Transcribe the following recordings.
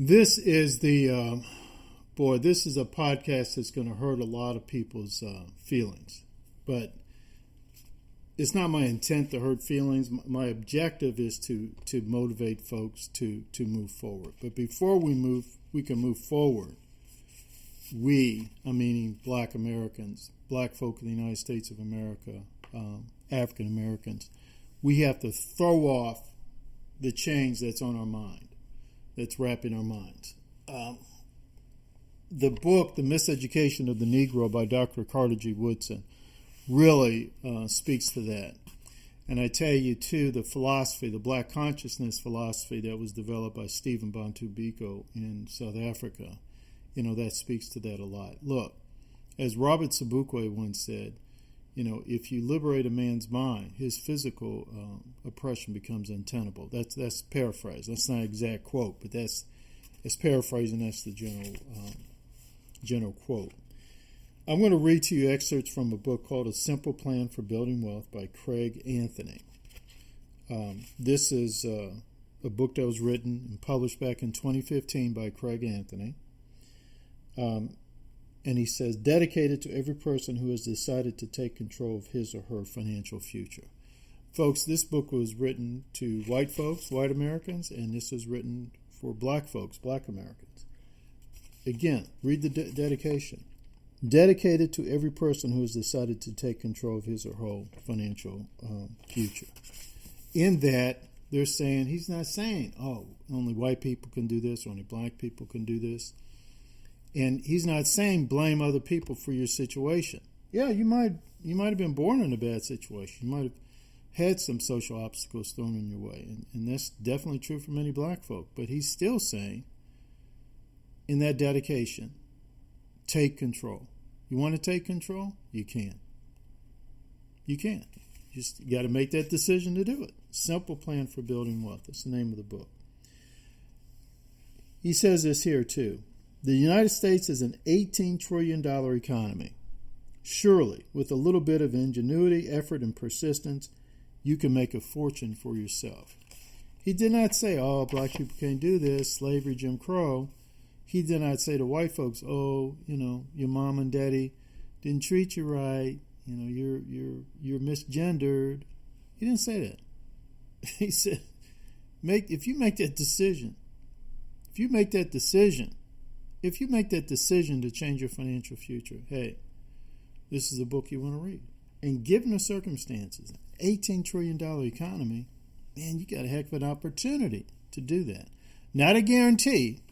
This is this is a podcast that's going to hurt a lot of people's feelings. But it's not my intent to hurt feelings. My objective is to motivate folks to move forward. But before we can move forward, I'm meaning Black Americans, Black folk in the United States of America, African Americans, we have to throw off the chains that's on our mind, that's wrapping our minds. The book, The Miseducation of the Negro by Dr. Carter G. Woodson, really speaks to that. And I tell you, too, the philosophy, the Black consciousness philosophy that was developed by Stephen Bantu Biko in South Africa, that speaks to that a lot. Look, as Robert Sobukwe once said, if you liberate a man's mind, his physical oppression becomes untenable. That's paraphrase. That's not an exact quote, but it's paraphrasing. That's the general quote. I'm going to read to you excerpts from a book called A Simple Plan for Building Wealth by Craig Anthony. This is a book that was written and published back in 2015 by Craig Anthony. And he says, dedicated to every person who has decided to take control of his or her financial future. Folks, this book was written to white folks, white Americans, and this was written for Black folks, Black Americans. Again, read the dedication. Dedicated to every person who has decided to take control of his or her financial future. In that, they're saying, he's not saying, only white people can do this, or only Black people can do this. And he's not saying blame other people for your situation. Yeah, you might have been born in a bad situation. You might have had some social obstacles thrown in your way. And that's definitely true for many Black folk. But he's still saying, in that dedication, take control. You want to take control? You can. You can. You got to make that decision to do it. Simple Plan for Building Wealth. That's the name of the book. He says this here, too. The United States is an $18 trillion economy. Surely, with a little bit of ingenuity, effort, and persistence, you can make a fortune for yourself. He did not say, Black people can't do this, slavery, Jim Crow. He did not say to white folks, your mom and daddy didn't treat you right, you're misgendered. He didn't say that. He said, if you make that decision to change your financial future, hey, this is a book you want to read. And given the circumstances, $18 trillion economy, man, you got a heck of an opportunity to do that. Not a guarantee,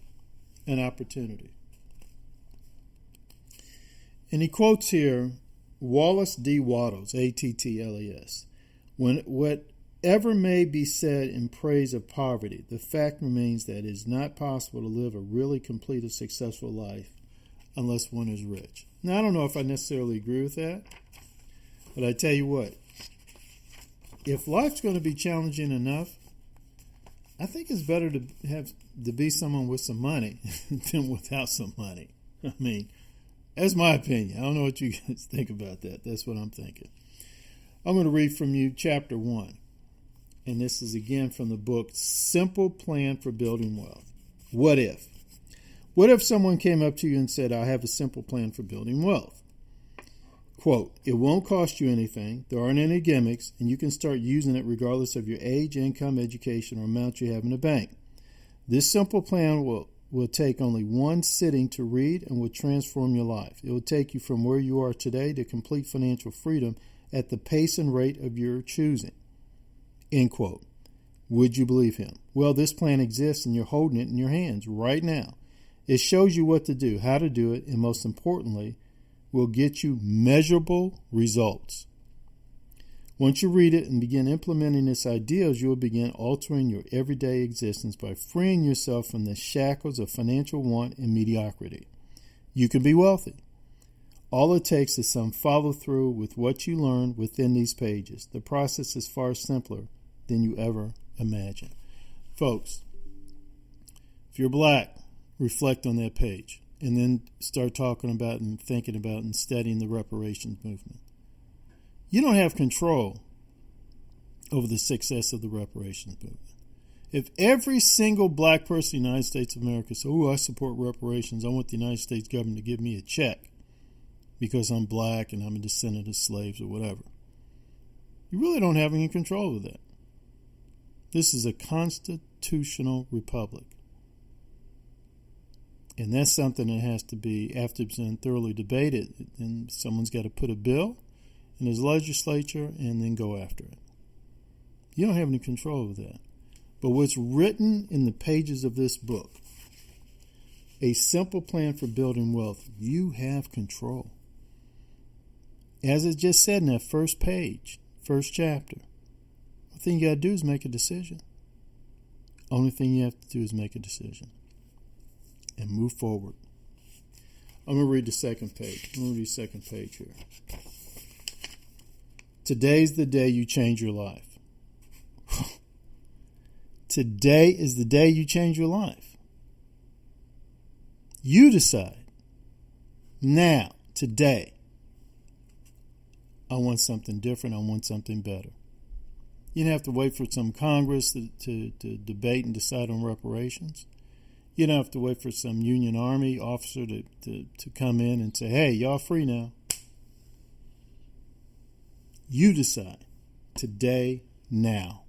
an opportunity. And he quotes here Wallace D. Wattles, Attles. Whatever may be said in praise of poverty, the fact remains that it is not possible to live a really complete and successful life unless one is rich. Now, I don't know if I necessarily agree with that, but I tell you what, if life's going to be challenging enough, I think it's better to be someone with some money than without some money. I mean, that's my opinion. I don't know what you guys think about that. That's what I'm thinking. I'm going to read from you chapter 1. And this is again from the book, Simple Plan for Building Wealth. What if? What if someone came up to you and said, I have a simple plan for building wealth? Quote, it won't cost you anything, there aren't any gimmicks, and you can start using it regardless of your age, income, education, or amount you have in the bank. This simple plan will take only one sitting to read and will transform your life. It will take you from where you are today to complete financial freedom at the pace and rate of your choosing. End quote. Would you believe him? Well, this plan exists and you're holding it in your hands right now. It shows you what to do, how to do it, and most importantly, will get you measurable results. Once you read it and begin implementing its ideals, you will begin altering your everyday existence by freeing yourself from the shackles of financial want and mediocrity. You can be wealthy. All it takes is some follow through with what you learn within these pages. The process is far simpler than you ever imagined. Folks, if you're Black, reflect on that page and then start talking about and thinking about and studying the reparations movement. You don't have control over the success of the reparations movement. If every single black person in the United States of America said, I support reparations, I want the United States government to give me a check because I'm black and I'm a descendant of slaves or whatever, you really don't have any control of that. This is a constitutional republic. And that's something that has to be, after it's been thoroughly debated, and someone's got to put a bill in his legislature and then go after it. You don't have any control over that. But what's written in the pages of this book, A Simple Plan for Building Wealth, you have control. As it just said in that first page, first chapter, the thing you got to do is make a decision. Only thing you have to do is make a decision and move forward. I'm going to read the second page. I'm going to read the second page here. Today's the day you change your life. Today is the day you change your life. You decide. Now, today, I want something different. I want something better. You don't have to wait for some Congress to debate and decide on reparations. You don't have to wait for some Union Army officer to come in and say, hey, y'all free now. You decide. Today, now.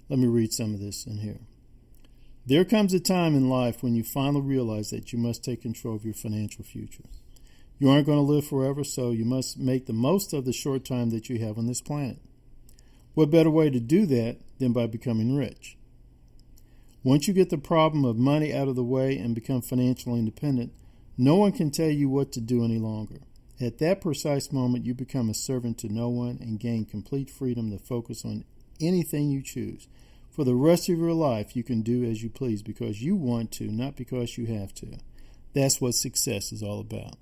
Let me read some of this in here. There comes a time in life when you finally realize that you must take control of your financial future. You aren't going to live forever, so you must make the most of the short time that you have on this planet. What better way to do that than by becoming rich? Once you get the problem of money out of the way and become financially independent, no one can tell you what to do any longer. At that precise moment, you become a servant to no one and gain complete freedom to focus on anything you choose. For the rest of your life, you can do as you please because you want to, not because you have to. That's what success is all about.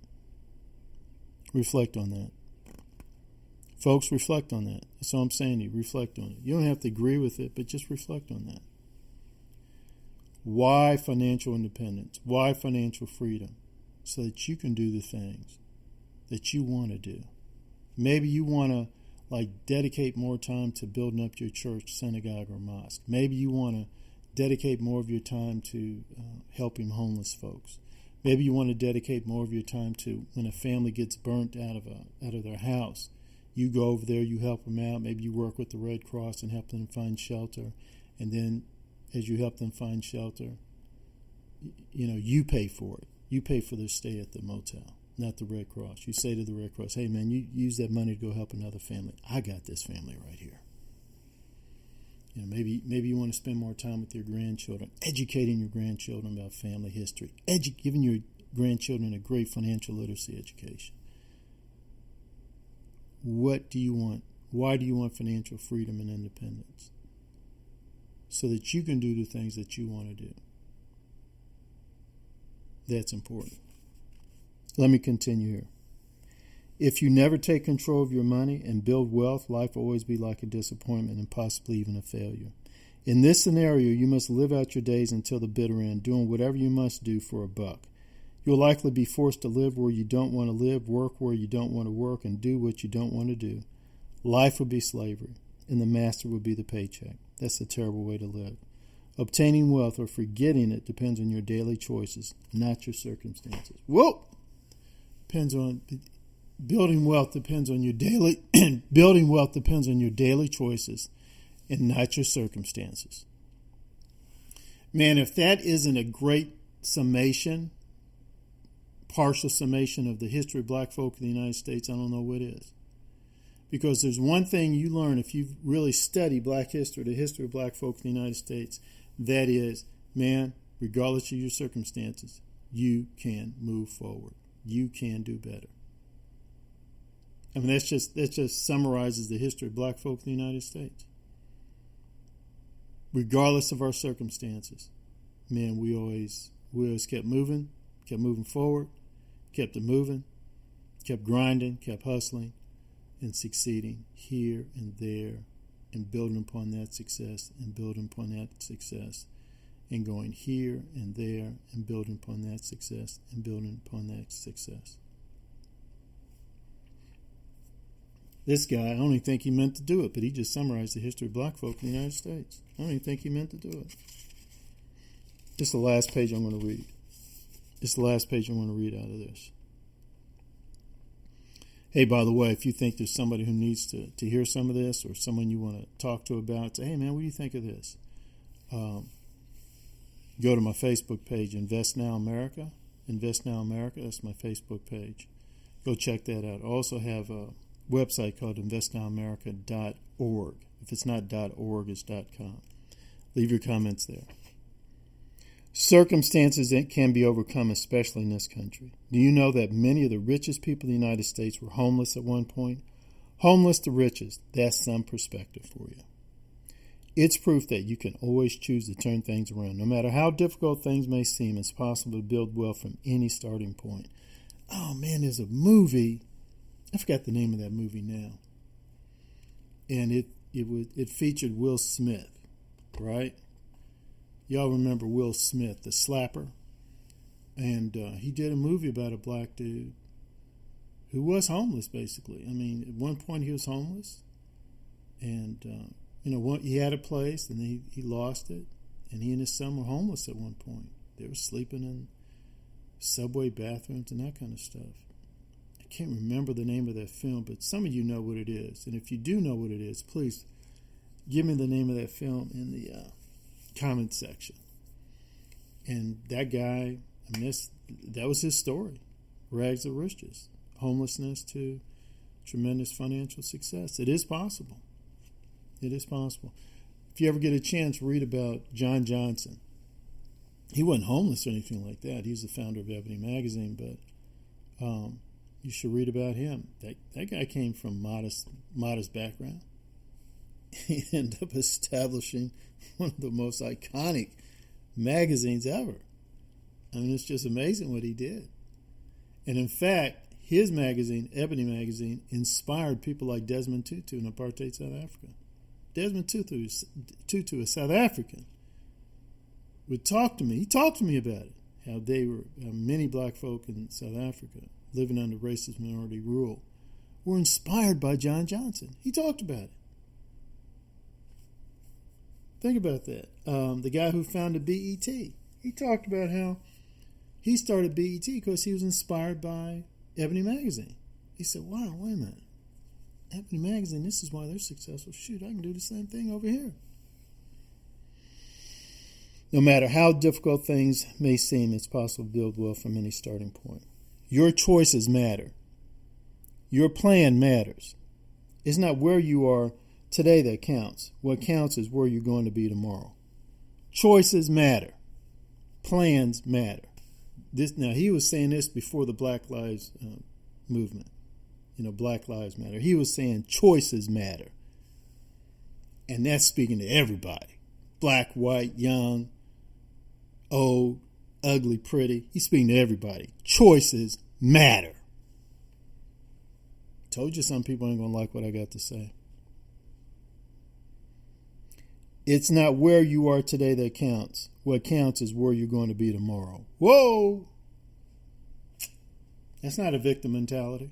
Reflect on that. Folks, reflect on that. That's all I'm saying to you. Reflect on it. You don't have to agree with it, but just reflect on that. Why financial independence? Why financial freedom? So that you can do the things that you want to do. Maybe you want to dedicate more time to building up your church, synagogue, or mosque. Maybe you want to dedicate more of your time to helping homeless folks. Maybe you want to dedicate more of your time to when a family gets burnt out of their house. You go over there, you help them out. Maybe you work with the Red Cross and help them find shelter. And then as you help them find shelter, you pay for it. You pay for their stay at the motel, not the Red Cross. You say to the Red Cross, hey, man, you use that money to go help another family. I got this family right here. Maybe you want to spend more time with your grandchildren, educating your grandchildren about family history, giving your grandchildren a great financial literacy education. What do you want? Why do you want financial freedom and independence? So that you can do the things that you want to do. That's important. Let me continue here. If you never take control of your money and build wealth, life will always be like a disappointment and possibly even a failure. In this scenario, you must live out your days until the bitter end, doing whatever you must do for a buck. You'll likely be forced to live where you don't want to live, work where you don't want to work, and do what you don't want to do. Life will be slavery, and the master will be the paycheck. That's a terrible way to live. Obtaining wealth or forgetting it depends on your daily choices, not your circumstances. Building wealth depends on your daily choices and not your circumstances. Man, if that isn't a great summation, partial summation of the history of black folk in the United States, I don't know what is. Because there's one thing you learn if you really study black history, the history of black folk in the United States, that is, man, regardless of your circumstances, you can move forward. You can do better. I mean, that just summarizes the history of black folk in the United States. Regardless of our circumstances, man, we always kept moving forward, kept it moving, kept grinding, kept hustling, and succeeding here and there, and building upon that success, and building upon that success, and going here and there, and building upon that success, and building upon that success. This guy, I don't even think he meant to do it, but he just summarized the history of black folk in the United States. I don't even think he meant to do it. This is the last page I'm going to read. It's the last page I'm going to read out of this. Hey, by the way, if you think there's somebody who needs to hear some of this, or someone you want to talk to about, say, hey, man, what do you think of this? Go to my Facebook page, Invest Now America. Invest Now America, that's my Facebook page. Go check that out. I also have a website called investnowamerica.org. If it's not .org, it's .com. Leave your comments there. Circumstances that can be overcome, especially in this country. Do you know that many of the richest people in the United States were homeless at one point? Homeless to riches, that's some perspective for you. It's proof that you can always choose to turn things around. No matter how difficult things may seem, it's possible to build wealth from any starting point. Oh man, there's a movie. I forgot the name of that movie now. And it featured Will Smith, right? Y'all remember Will Smith, the slapper? And he did a movie about a black dude who was homeless, basically. I mean, at one point he was homeless. And, he had a place, and he lost it. And he and his son were homeless at one point. They were sleeping in subway bathrooms and that kind of stuff. I can't remember the name of that film, but some of you know what it is. And if you do know what it is, please give me the name of that film in the comment section. And that guy, that was his story. Rags to riches. Homelessness to tremendous financial success. It is possible. It is possible. If you ever get a chance, read about John Johnson. He wasn't homeless or anything like that. He was the founder of Ebony Magazine, but you should read about him. That guy came from modest background. He ended up establishing one of the most iconic magazines ever. I mean, it's just amazing what he did. And in fact, his magazine, Ebony Magazine, inspired people like Desmond Tutu in apartheid South Africa. Desmond Tutu is South African. Would talk to me. He talked to me about it. How many black folk in South Africa living under racist minority rule were inspired by John Johnson. He talked about it. Think about that. The guy who founded BET, he talked about how he started BET because he was inspired by Ebony Magazine. He said, wow, wait a minute. Ebony Magazine, this is why they're successful. Shoot, I can do the same thing over here. No matter how difficult things may seem, it's possible to build wealth from any starting point. Your choices matter. Your plan matters. It's not where you are today that counts. What counts is where you're going to be tomorrow. Choices matter. Plans matter. Now, he was saying this before the Black Lives movement. Black Lives Matter. He was saying choices matter. And that's speaking to everybody. Black, white, young, old, ugly, pretty. He's speaking to everybody. Choices matter. Told you some people ain't going to like what I got to say. It's not where you are today that counts. What counts is where you're going to be tomorrow. Whoa! That's not a victim mentality.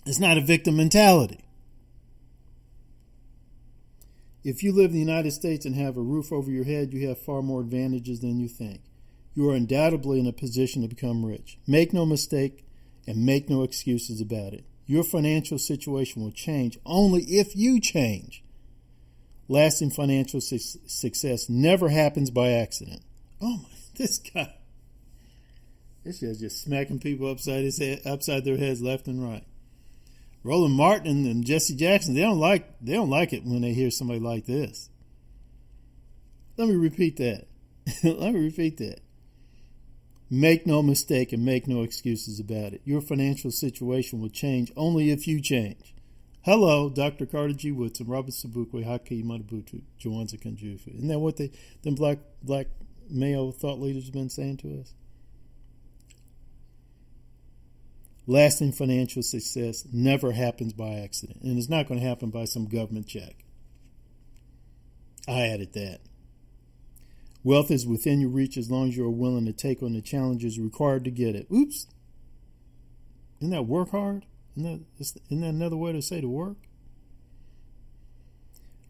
It's not a victim mentality. If you live in the United States and have a roof over your head, you have far more advantages than you think. You are undoubtedly in a position to become rich. Make no mistake and make no excuses about it. Your financial situation will change only if you change. Lasting financial success never happens by accident. Oh my, this guy. This guy's just smacking people upside their heads left and right. Roland Martin and Jesse Jackson, they don't like it when they hear somebody like this. Let me repeat that. Make no mistake and make no excuses about it. Your financial situation will change only if you change. Hello, Dr. Carter G. Woodson, Robert Sabukwe, Haki Madabutu, Jawanza Kanjufu. Isn't that what them black male thought leaders have been saying to us? Lasting financial success never happens by accident, and it's not going to happen by some government check. I added that. Wealth is within your reach as long as you are willing to take on the challenges required to get it. Oops. Isn't that work hard? Isn't that another way to say to work?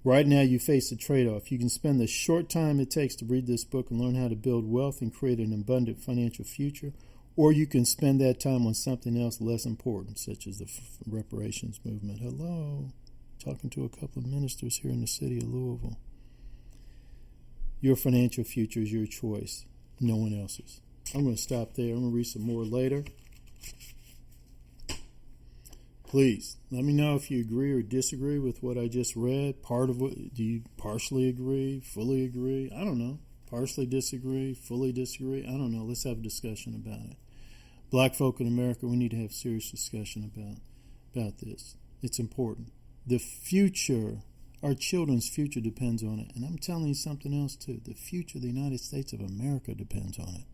Right now, you face a trade-off. You can spend the short time it takes to read this book and learn how to build wealth and create an abundant financial future, or you can spend that time on something else less important, such as the reparations movement. Hello. Talking to a couple of ministers here in the city of Louisville. Your financial future is your choice, no one else's. I'm going to stop there. I'm going to read some more later. Please, let me know if you agree or disagree with what I just read. Do you partially agree, fully agree? I don't know. Partially disagree, fully disagree? I don't know. Let's have a discussion about it. Black folk in America, we need to have serious discussion about this. It's important. The future, our children's future depends on it. And I'm telling you something else too. The future of the United States of America depends on it.